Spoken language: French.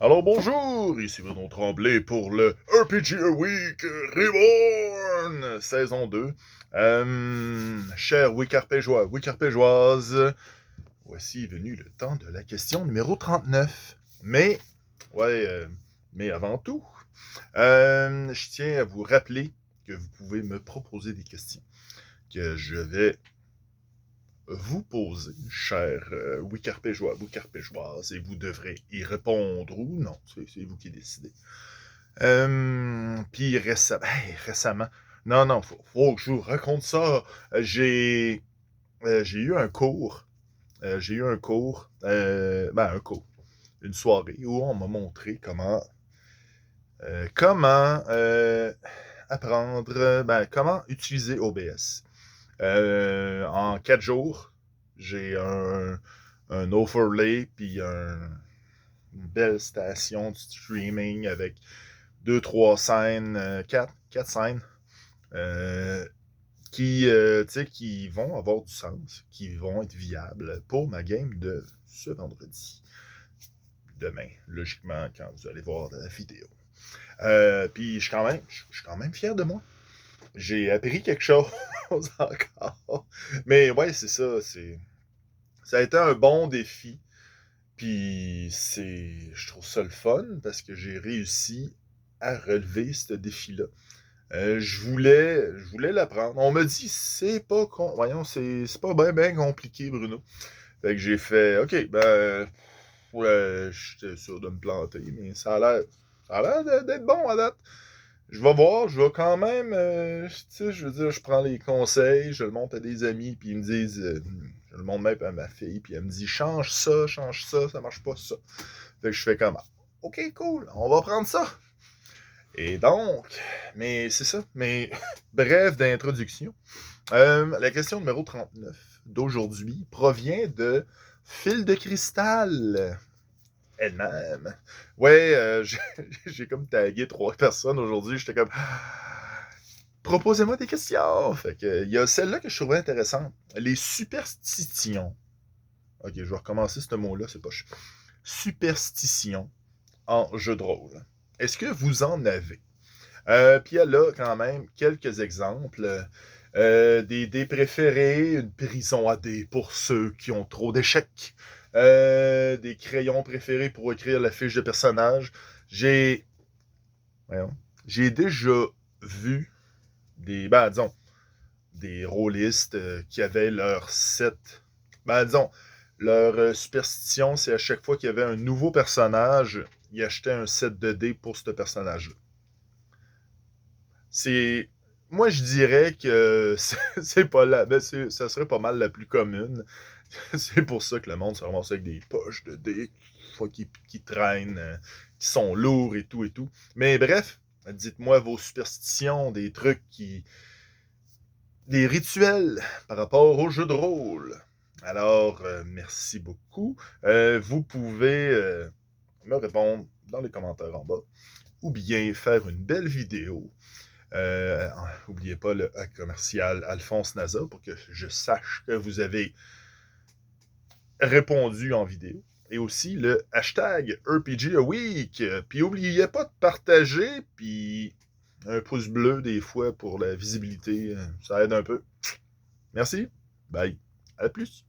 Alors bonjour, ici Bruno Tremblay pour le RPG Week Reborn, saison 2. Chers Wicarpégeois, Wicarpégeoises, voici venu le temps de la question numéro 39. Mais avant tout, je tiens à vous rappeler que vous pouvez me proposer des questions que je vais vous poser, chers Wicarpégeois, Wicarpégeoises, et vous devrez y répondre ou non, c'est vous qui décidez. Puis récemment, non, faut que je vous raconte ça. J'ai eu un cours, un cours, une soirée où on m'a montré comment apprendre, comment utiliser OBS. En 4 jours, j'ai un overlay puis une belle station de streaming avec 2, 3 scènes, 4 scènes qui vont avoir du sens, qui vont être viables pour ma game de ce vendredi. Demain, logiquement, quand vous allez voir la vidéo. Puis je suis quand même fier de moi. J'ai appris quelque chose encore. Mais ouais, c'est ça. Ça a été un bon défi. Puis je trouve ça le fun parce que j'ai réussi à relever ce défi-là. Je voulais l'apprendre. On m'a dit, c'est pas bien compliqué, Bruno. Fait que j'ai fait, OK, ouais, j'étais sûr de me planter, mais ça a l'air d'être bon à date. Je vais voir, je vais quand même, tu sais, je veux dire, je prends les conseils, je le montre à des amis, puis ils me disent, je le montre même à ma fille, puis elle me dit, change ça marche pas ça. Fait que je fais comme, OK, cool, on va prendre ça. Et donc, mais c'est ça, mais bref d'introduction. La question numéro 39 d'aujourd'hui provient de Fil de Cristal elle-même. Ouais, j'ai comme tagué 3 personnes aujourd'hui. J'étais comme, proposez-moi des questions. Fait que, il y a celle-là que je trouvais intéressante. Les superstitions. Ok, je vais recommencer ce mot-là, c'est pas ch. Superstitions en jeu de rôle. Est-ce que vous en avez? Puis elle a quand même quelques exemples. Des dés préférés, une prison à dés pour ceux qui ont trop d'échecs, des crayons préférés pour écrire la fiche de personnage. Voyons, j'ai déjà vu disons, des rôlistes qui avaient leur set. Disons, leur superstition, c'est à chaque fois qu'il y avait un nouveau personnage, ils achetaient un set de dés pour ce personnage-là. C'est. Moi, je dirais que c'est pas ça serait pas mal la plus commune. C'est pour ça que le monde se ramasse avec des poches de dés qui traînent, qui sont lourds et tout et tout. Mais bref, dites-moi vos superstitions, des rituels par rapport au jeu de rôle. Alors, merci beaucoup. Vous pouvez me répondre dans les commentaires en bas ou bien faire une belle vidéo. N'oubliez pas le commercial Alphonse Naza pour que je sache que vous avez répondu en vidéo. Et aussi le hashtag RPG a Week. Puis n'oubliez pas de partager, puis un pouce bleu des fois pour la visibilité, ça aide un peu. Merci. Bye. À plus.